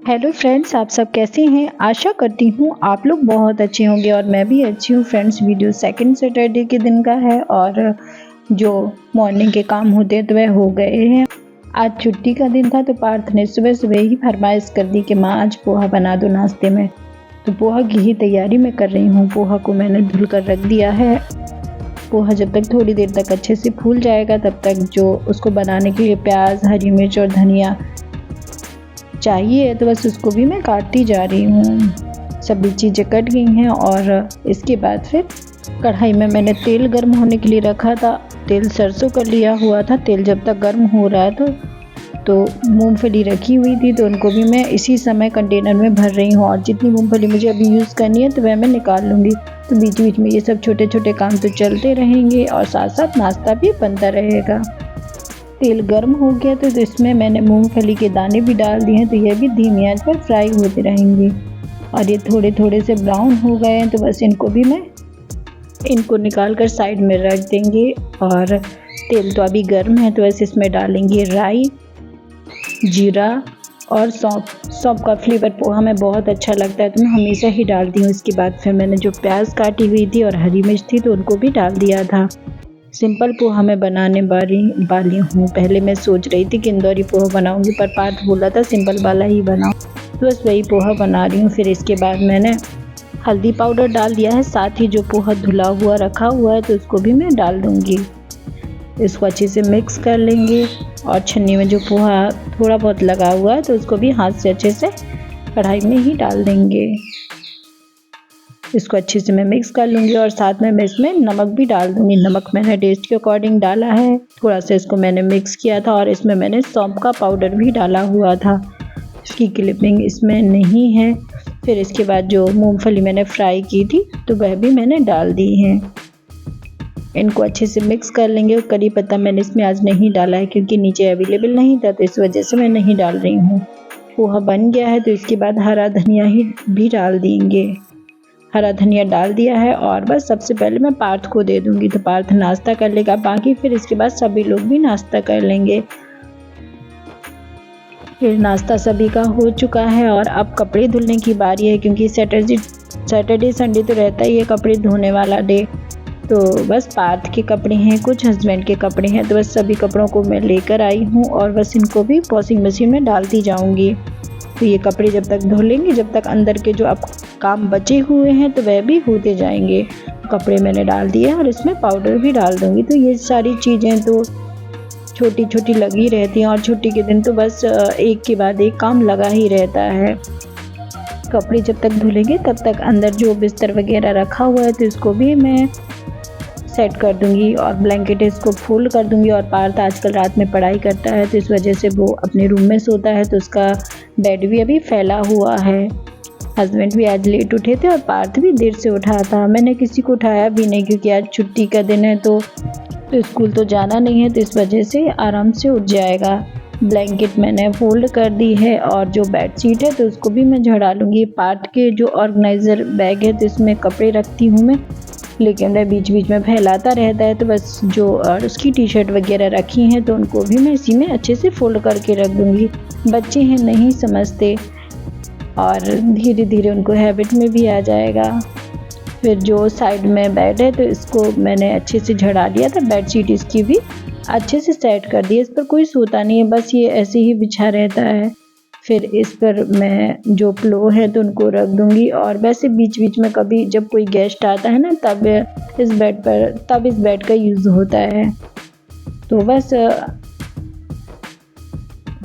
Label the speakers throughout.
Speaker 1: Hello friends, आप सब कैसे हैं। आशा करती हूँ आप लोग बहुत अच्छे होंगे और मैं भी अच्छी हूँ। फ्रेंड्स, वीडियो सेकंड सैटरडे के दिन का है और जो मॉर्निंग के काम होते हैं तो वह हो गए हैं। आज छुट्टी का दिन था तो पार्थ ने सुबह सुबह ही फरमाइश कर दी कि माँ आज पोहा बना दो नाश्ते में। तो पोहा की ही तैयारी मैं कर रही हूँ। पोहा को मैंने धुल कर रख दिया है। पोहा जब तक थोड़ी देर तक अच्छे से फूल जाएगा तब तक जो उसको बनाने के लिए प्याज, हरी मिर्च और धनिया चाहिए तो बस उसको भी मैं काटती जा रही हूँ। सभी चीज़ें कट गई हैं और इसके बाद फिर कढ़ाई में मैंने तेल गर्म होने के लिए रखा था। तेल सरसों का लिया हुआ था। तेल जब तक गर्म हो रहा है तो मूंगफली रखी हुई थी तो उनको भी मैं इसी समय कंटेनर में भर रही हूँ और जितनी मूंगफली मुझे अभी यूज़ करनी है तो वह मैं निकाल लूँगी। तो बीच बीच में ये सब छोटे छोटे काम तो चलते रहेंगे और साथ साथ नाश्ता भी बनता रहेगा। तेल गर्म हो गया तो इसमें मैंने मूंगफली के दाने भी डाल दिए हैं तो ये भी धीमी आंच पर फ्राई होते रहेंगे और ये थोड़े थोड़े से ब्राउन हो गए हैं तो बस इनको निकाल कर साइड में रख देंगे। और तेल तो अभी गर्म है तो बस इसमें डालेंगे राई, जीरा और सौंफ का फ्लेवर पोहा में बहुत अच्छा लगता है तो मैं हमेशा ही डालती हूँ। इसके बाद फिर मैंने जो प्याज काटी हुई थी और हरी मिर्च थी तो उनको भी डाल दिया था। सिंपल पोहा मैं बनाने वाली हूँ। पहले मैं सोच रही थी कि इंदौरी पोहा बनाऊंगी पर पार्थ बोला था सिंपल वाला ही बनाओ तो बस वही पोहा बना रही हूँ। फिर इसके बाद मैंने हल्दी पाउडर डाल दिया है। साथ ही जो पोहा धुला हुआ रखा हुआ है तो उसको भी मैं डाल दूँगी। इसको अच्छे से मिक्स कर लेंगे और छन्नी में जो पोहा थोड़ा बहुत लगा हुआ है तो उसको भी हाथ से अच्छे से कढ़ाई में ही डाल देंगे। इसको अच्छे से मैं मिक्स कर लूँगी और साथ में मैं इसमें नमक भी डाल दूँगी। नमक मैंने टेस्ट के अकॉर्डिंग डाला है। थोड़ा सा इसको मैंने मिक्स किया था और इसमें मैंने सौंफ का पाउडर भी डाला हुआ था। इसकी क्लिपिंग इसमें नहीं है। फिर इसके बाद जो मूंगफली मैंने फ्राई की थी तो वह भी मैंने डाल दी है। इनको अच्छे से मिक्स कर लेंगे। करी पत्ता मैंने इसमें आज नहीं डाला है क्योंकि नीचे अवेलेबल नहीं था तो इस वजह से मैं नहीं डाल रही हूँ। पोहा बन गया है तो इसके बाद हरा धनिया ही भी डाल देंगे। हरा धनिया डाल दिया है और बस सबसे पहले मैं पार्थ को दे दूंगी तो पार्थ नाश्ता कर लेगा। बाकी फिर इसके बाद सभी लोग भी नाश्ता कर लेंगे। फिर नाश्ता सभी का हो चुका है और अब कपड़े धुलने की बारी है क्योंकि सैटरडे संडे तो रहता ही है कपड़े धोने वाला डे। तो बस पार्थ के कपड़े हैं, कुछ हस्बैंड के कपड़े हैं तो बस सभी कपड़ों को मैं लेकर आई हूँ और बस इनको भी वॉशिंग मशीन में डालती जाऊँगी। तो ये कपड़े जब तक धो लेंगे जब तक अंदर के जो अब काम बचे हुए हैं तो वह भी होते जाएंगे। कपड़े मैंने डाल दिए और इसमें पाउडर भी डाल दूंगी। तो ये सारी चीज़ें तो छोटी छोटी लगी रहती हैं और छुट्टी के दिन तो बस एक के बाद एक काम लगा ही रहता है। कपड़े जब तक धुलेंगे तब तक अंदर जो बिस्तर वगैरह रखा हुआ है तो इसको भी मैं सेट कर दूंगी और ब्लैंकेट इसको फोल्ड कर दूंगी। और पार्थ आजकल रात में पढ़ाई करता है तो इस वजह से वो अपने रूम में सोता है तो उसका बेड भी अभी फैला हुआ है। हस्बैंड भी आज लेट उठे थे और पार्थ भी देर से उठा था। मैंने किसी को उठाया भी नहीं क्योंकि आज छुट्टी का दिन है तो स्कूल तो जाना नहीं है तो इस वजह से आराम से उठ जाएगा। ब्लैंकेट मैंने फोल्ड कर दी है और जो बेड शीट है तो उसको भी मैं झड़ा लूँगी। पार्थ के जो ऑर्गेनाइज़र बैग है तो इसमें कपड़े रखती हूँ मैं, लेकिन वह बीच बीच में फैलाता रहता है तो बस जो उसकी टी शर्ट वगैरह रखी हैं तो उनको भी मैं इसी में अच्छे से फोल्ड करके रख दूँगी। बच्चे हैं, नहीं समझते और धीरे धीरे उनको हैबिट में भी आ जाएगा। फिर जो साइड में बेड है तो इसको मैंने अच्छे से झड़ा लिया था। बेडशीट इसकी भी अच्छे से सेट कर दी। इस पर कोई सोता नहीं है, बस ये ऐसे ही बिछा रहता है। फिर इस पर मैं जो पिलो है तो उनको रख दूंगी और वैसे बीच बीच में कभी जब कोई गेस्ट आता है ना तब इस बेड का यूज़ होता है। तो बस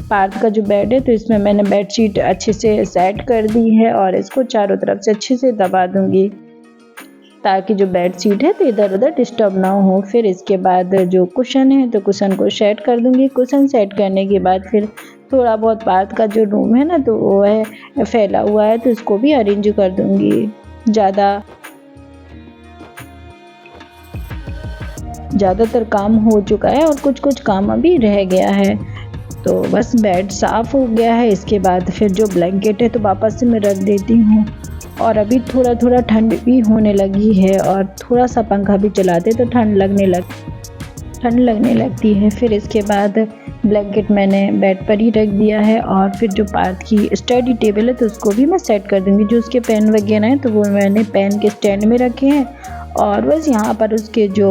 Speaker 1: पार्थ का जो बेड है तो इसमें मैंने बेडशीट अच्छे से सेट कर दी है और इसको चारों तरफ से अच्छे से दबा दूंगी ताकि जो बेडशीट है तो इधर उधर डिस्टर्ब ना हो। फिर इसके बाद जो कुशन है तो कुशन को सेट कर दूंगी। कुशन सेट करने के बाद फिर थोड़ा बहुत पार्थ का जो रूम है ना तो वो है फैला हुआ है तो इसको भी अरेंज कर दूंगी। ज़्यादातर काम हो चुका है और कुछ कुछ काम अभी रह गया है तो बस बेड साफ़ हो गया है। इसके बाद फिर जो ब्लैंकेट है तो वापस से मैं रख देती हूँ और अभी थोड़ा थोड़ा ठंड भी होने लगी है और थोड़ा सा पंखा भी चलाते तो ठंड लगने लगी। ठंड लगने लगती है। फिर इसके बाद ब्लैंकेट मैंने बेड पर ही रख दिया है और फिर जो पार्थ की स्टडी टेबल है तो उसको भी मैं सेट कर दूँगी। जो उसके पेन वगैरह हैं तो वो मैंने पेन के स्टैंड में रखे हैं और बस यहाँ पर उसके जो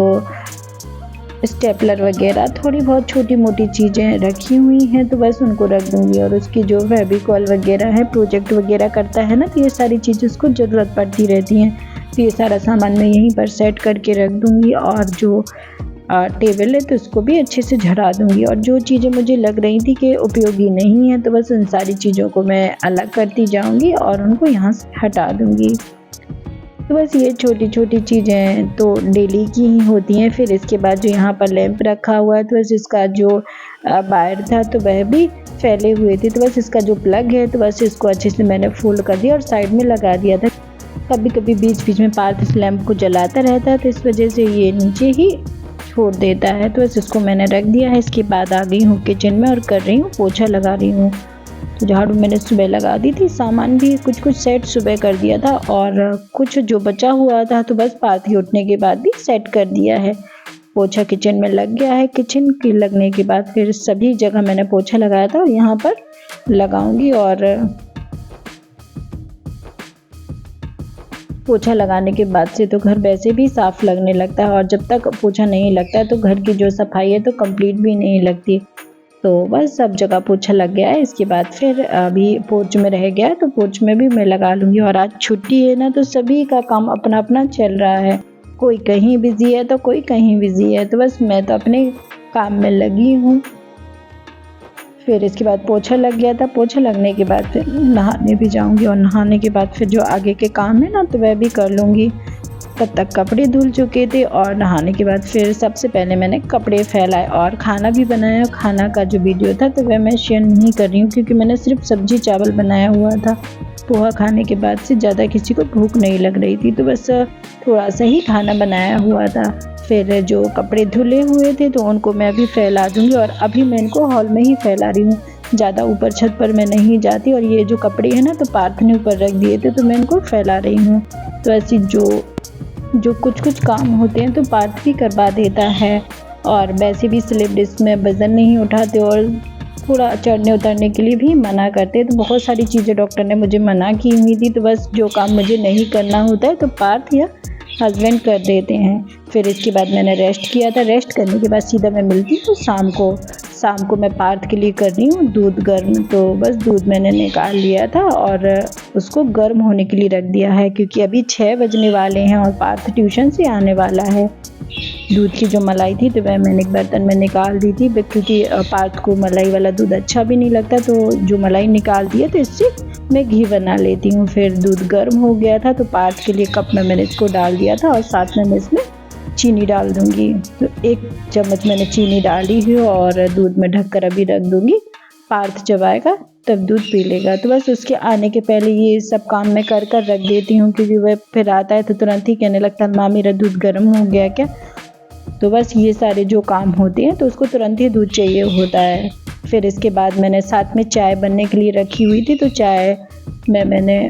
Speaker 1: स्टेपलर वगैरह थोड़ी बहुत छोटी मोटी चीज़ें रखी हुई हैं तो बस उनको रख दूँगी। और उसकी जो फेविकॉल वगैरह है, प्रोजेक्ट वगैरह करता है ना, तो ये सारी चीज़ें उसको ज़रूरत पड़ती रहती हैं, तो ये सारा सामान मैं यहीं पर सेट करके रख दूँगी। और जो टेबल है तो उसको भी अच्छे से झड़ा दूँगी और जो चीज़ें मुझे लग रही थी कि उपयोगी नहीं है तो बस उन सारी चीज़ों को मैं अलग करती जाऊँगी और उनको यहाँ से हटा दूँगी। तो बस ये छोटी छोटी चीज़ें तो डेली की ही होती हैं। फिर इसके बाद जो यहाँ पर लैंप रखा हुआ है तो बस इसका जो वायर था तो वह भी फैले हुए थे, तो बस इसका जो प्लग है तो बस इसको अच्छे से मैंने फोल्ड कर दिया और साइड में लगा दिया था। कभी कभी बीच बीच में पार्थ इस लैंप को जलाता रहता है तो इस वजह से ये नीचे ही छोड़ देता है, तो बस इसको मैंने रख दिया है। इसके बाद आ गई हूँ किचन में और कर रही हूँ पोछा लगा रही हूँ। तो झाड़ू मैंने सुबह लगा दी थी, सामान भी कुछ सेट सुबह कर दिया था और कुछ जो बचा हुआ था तो बस पार्थ के उठने के बाद भी सेट कर दिया है। पोछा किचन में लग गया है। किचन के लगने के बाद फिर सभी जगह मैंने पोछा लगाया था और यहाँ पर लगाऊंगी। और पोछा लगाने के बाद से तो घर वैसे भी साफ़ लगने लगता है और जब तक पोछा नहीं लगता है तो घर की जो सफाई है तो कंप्लीट भी नहीं लगती। तो बस सब जगह पोछा लग गया है। इसके बाद फिर अभी पोर्च में रह गया है तो पोर्च में भी मैं लगा लूँगी। और आज छुट्टी है ना तो सभी का काम अपना अपना चल रहा है, कोई कहीं बिज़ी है तो कोई कहीं बिज़ी है, तो बस मैं तो अपने काम में लगी हूँ। फिर इसके बाद पोछा लग गया था। पोछा लगने के बाद फिर नहाने भी जाऊंगी और नहाने के बाद फिर जो आगे के काम है ना तो वह भी कर लूँगी। तब तक कपड़े धुल चुके थे और नहाने के बाद फिर सबसे पहले मैंने कपड़े फैलाए और खाना भी बनाया। खाना का जो वीडियो था तो वह मैं शेयर नहीं कर रही हूँ क्योंकि मैंने सिर्फ सब्जी चावल बनाया हुआ था। पोहा खाने के बाद से ज़्यादा किसी को भूख नहीं लग रही थी तो बस थोड़ा सा ही खाना बनाया हुआ था। फिर जो कपड़े धुले हुए थे तो उनको मैं अभी फैला दूँगी और अभी मैं इनको हॉल में ही फैला रही हूँ, ज़्यादा ऊपर छत पर मैं नहीं जाती। और ये जो कपड़े हैं ना तो पार्थ ने ऊपर रख दिए थे तो मैं इनको फैला रही हूँ। तो ऐसी जो कुछ काम होते हैं तो पार्थ भी करवा देता है। और वैसे भी स्लिप डिस्क में वज़न नहीं उठाते और थोड़ा चढ़ने उतरने के लिए भी मना करते हैं, तो बहुत सारी चीज़ें डॉक्टर ने मुझे मना की हुई थी। तो बस जो काम मुझे नहीं करना होता है तो पार्थ या हस्बैंड कर देते हैं। फिर इसके बाद मैंने रेस्ट किया था। रेस्ट करने के बाद सीधा मैं मिलती हूँ शाम को मैं पार्थ के लिए कर रही हूँ दूध गर्म। तो बस दूध मैंने निकाल लिया था और उसको गर्म होने के लिए रख दिया है क्योंकि अभी 6 बजने वाले हैं और पार्थ ट्यूशन से आने वाला है। दूध की जो मलाई थी तो वह मैंने एक बर्तन में निकाल दी थी क्योंकि पार्थ को मलाई वाला दूध अच्छा भी नहीं लगता, तो जो मलाई निकाल दी है तो इससे मैं घी बना लेती हूँ। फिर दूध गर्म हो गया था तो पार्थ के लिए कप में मैंने इसको डाल दिया था और साथ में मैं इसमें चीनी डाल दूँगी। तो 1 चम्मच मैंने चीनी डाली है और दूध में ढककर अभी रख दूँगी। पार्थ जब आएगा तब दूध पी लेगा। तो बस उसके आने के पहले ये सब काम मैं कर रख देती हूँ क्योंकि वह फिर आता है तो तुरंत ही कहने लगता है माँ मेरा दूध गर्म हो गया क्या। तो बस ये सारे जो काम होते हैं तो उसको तुरंत ही दूध चाहिए होता है। फिर इसके बाद मैंने साथ में चाय बनने के लिए रखी हुई थी तो चाय में मैंने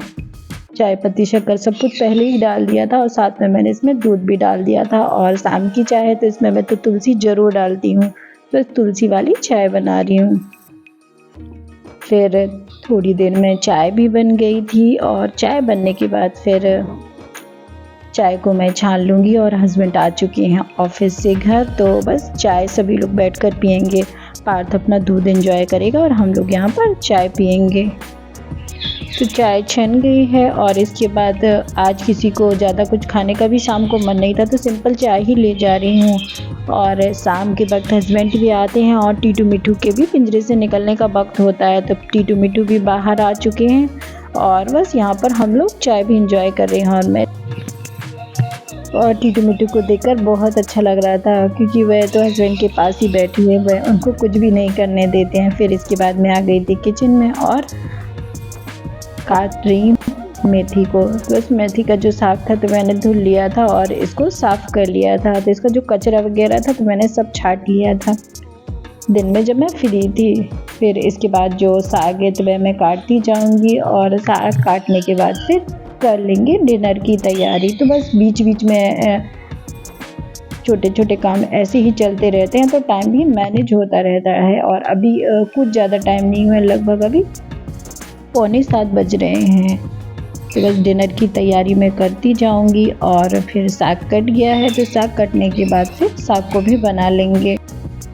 Speaker 1: चाय पत्ती शक्कर सब कुछ पहले ही डाल दिया था और साथ में मैंने इसमें दूध भी डाल दिया था। और शाम की चाय है तो इसमें मैं तो तुलसी ज़रूर डालती हूँ, तो तुलसी वाली चाय बना रही हूँ। फिर थोड़ी देर में चाय भी बन गई थी और चाय बनने के बाद फिर चाय को मैं छान लूँगी। और हस्बैंड आ चुके हैं ऑफिस से घर, तो बस चाय सभी लोग बैठकर पियेंगे। पार्थ अपना दूध एंजॉय करेगा और हम लोग यहाँ पर चाय पियेंगे। तो चाय छन गई है और इसके बाद आज किसी को ज़्यादा कुछ खाने का भी शाम को मन नहीं था तो सिंपल चाय ही ले जा रही हूँ। और शाम के वक्त हस्बैंड भी आते हैं और टीटू मिठू के भी पिंजरे से निकलने का वक्त होता है, तो टीटू मिठू भी बाहर आ चुके हैं और बस यहाँ पर हम लोग चाय भी इंजॉय कर रहे हैं। और टीटू मिठू को देखकर बहुत अच्छा लग रहा था क्योंकि वह तो हस्बैंड के पास ही बैठी है, वह उनको कुछ भी नहीं करने देते हैं। फिर इसके बाद मैं आ गई थी किचन में और काट रही मेथी को। तो इस मेथी का जो साग था तो मैंने धुल लिया था और इसको साफ़ कर लिया था, तो इसका जो कचरा वगैरह था तो मैंने सब छाट लिया था दिन में जब मैं फ्री थी। फिर इसके बाद जो साग है तो वह मैं काटती जाऊंगी और साग काटने के बाद फिर कर लेंगे डिनर की तैयारी। तो बस बीच बीच में छोटे छोटे काम ऐसे ही चलते रहते हैं तो टाइम भी मैनेज होता रहता है। और अभी कुछ ज़्यादा टाइम नहीं हुआ, लगभग अभी 6:45 बज रहे हैं। तो बस डिनर की तैयारी मैं करती जाऊंगी। और फिर साग कट गया है तो साग कटने के बाद फिर साग को भी बना लेंगे।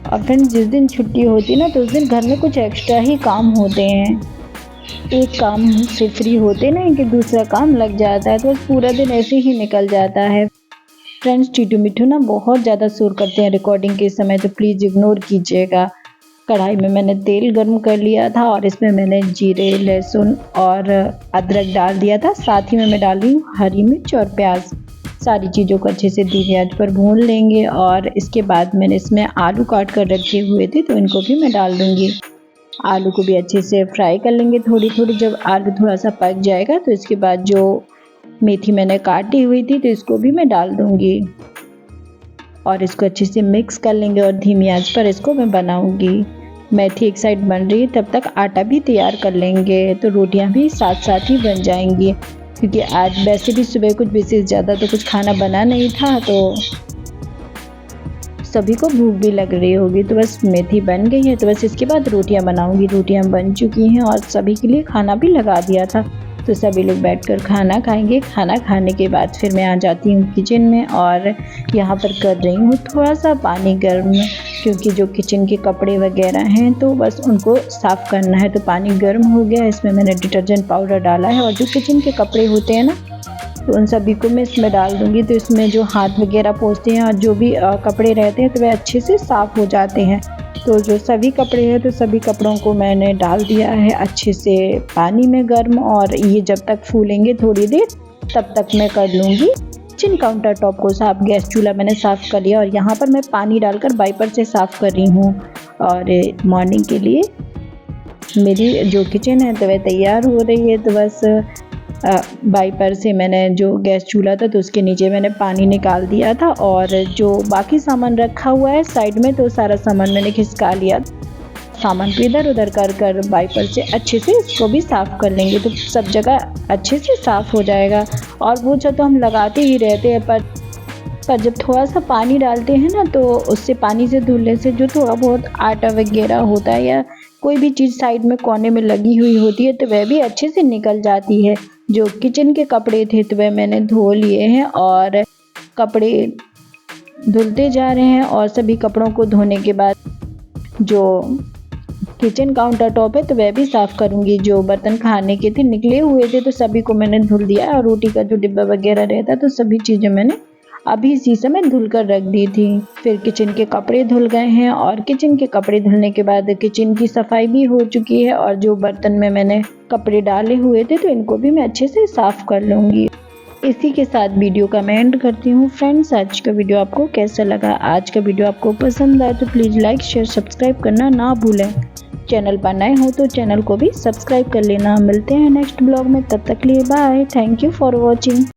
Speaker 1: और फ्रेंड्स, जिस दिन छुट्टी होती है ना तो उस दिन घर में कुछ एक्स्ट्रा ही काम होते हैं। एक काम से फ्री होते नहीं कि दूसरा काम लग जाता है, तो बस पूरा दिन ऐसे ही निकल जाता है। फ्रेंड्स, टीटू मिट्ठू ना बहुत ज़्यादा शोर करते हैं रिकॉर्डिंग के समय, तो प्लीज़ इग्नोर कीजिएगा। कढ़ाई में मैंने तेल गर्म कर लिया था और इसमें मैंने जीरे, लहसुन और अदरक डाल दिया था। साथ ही में मैं डाल रही हूँ हरी मिर्च और प्याज। सारी चीज़ों को अच्छे से धीमी आंच पर भून लेंगे। और इसके बाद मैंने इसमें आलू काट कर रखे हुए थे तो इनको भी मैं डाल दूँगी। आलू को भी अच्छे से फ्राई कर लेंगे थोड़ी थोड़ी। जब आलू थोड़ा सा पक जाएगा तो इसके बाद जो मेथी मैंने काटी हुई थी तो इसको भी मैं डाल दूँगी और इसको अच्छे से मिक्स कर लेंगे और धीमी आंच पर इसको मैं बनाऊंगी। मेथी एक साइड बन रही है तब तक आटा भी तैयार कर लेंगे, तो रोटियां भी साथ साथ ही बन जाएंगी। क्योंकि आज वैसे भी सुबह कुछ विशेष ज़्यादा तो कुछ खाना बना नहीं था, तो सभी को भूख भी लग रही होगी। तो बस मेथी बन गई है, तो बस इसके बाद रोटियां बनाऊंगी। रोटियां बन चुकी हैं और सभी के लिए खाना भी लगा दिया था, तो सभी लोग बैठकर खाना खाएंगे। खाना खाने के बाद फिर मैं आ जाती हूँ किचन में और यहाँ पर कर रही हूँ थोड़ा सा पानी गर्म, क्योंकि जो किचन के कपड़े वगैरह हैं तो बस उनको साफ़ करना है। तो पानी गर्म हो गया, इसमें मैंने डिटर्जेंट पाउडर डाला है और जो किचन के कपड़े होते हैं ना तो उन सभी को मैं इसमें डाल दूँगी। तो इसमें जो हाथ वगैरह पोंछते हैं और जो भी कपड़े रहते हैं तो वह अच्छे से साफ़ हो जाते हैं। तो जो सभी कपड़े हैं तो सभी कपड़ों को मैंने डाल दिया है अच्छे से पानी में गर्म। और ये जब तक फूलेंगे थोड़ी देर तब तक मैं कर लूँगी किचन काउंटर टॉप को साफ़। गैस चूल्हा मैंने साफ़ कर लिया और यहाँ पर मैं पानी डालकर वाइपर से साफ़ कर रही हूँ। और मॉर्निंग के लिए मेरी जो किचन है तो वह तैयार हो रही है। तो बस वाइपर से मैंने जो गैस चूल्हा था तो उसके नीचे मैंने पानी निकाल दिया था और जो बाकी सामान रखा हुआ है साइड में तो सारा सामान मैंने खिसका लिया। सामान को इधर उधर कर कर वाइपर से अच्छे से इसको भी साफ़ कर लेंगे तो सब जगह अच्छे से साफ़ हो जाएगा। और वो तो हम लगाते ही रहते हैं, पर जब थोड़ा सा पानी डालते हैं ना तो उससे पानी से धुलने से जो थोड़ा बहुत आटा वगैरह होता है या कोई भी चीज़ साइड में कोने में लगी हुई होती है तो वह भी अच्छे से निकल जाती है। जो किचन के कपड़े थे तो वह मैंने धो लिए हैं और कपड़े धुलते जा रहे हैं। और सभी कपड़ों को धोने के बाद जो किचन काउंटर टॉप है तो वह भी साफ़ करूँगी। जो बर्तन खाने के थे निकले हुए थे तो सभी को मैंने धुल दिया है और रोटी का जो डिब्बा वगैरह रहता तो सभी चीज़ें मैंने अभी इसी समय धुल कर रख दी थी। फिर किचन के कपड़े धुल गए हैं और किचन के कपड़े धुलने के बाद किचन की सफाई भी हो चुकी है। और जो बर्तन में मैंने कपड़े डाले हुए थे तो इनको भी मैं अच्छे से साफ़ कर लूँगी। इसी के साथ वीडियो का मैं एंड करती हूँ। फ्रेंड्स, आज का वीडियो आपको कैसा लगा? आज का वीडियो आपको पसंद आए तो प्लीज़ लाइक शेयर सब्सक्राइब करना ना भूलें। चैनल पर नए हो तो चैनल को भी सब्सक्राइब कर लेना। मिलते हैं नेक्स्ट ब्लॉग में, तब तक के लिए bye. Thank you for watching.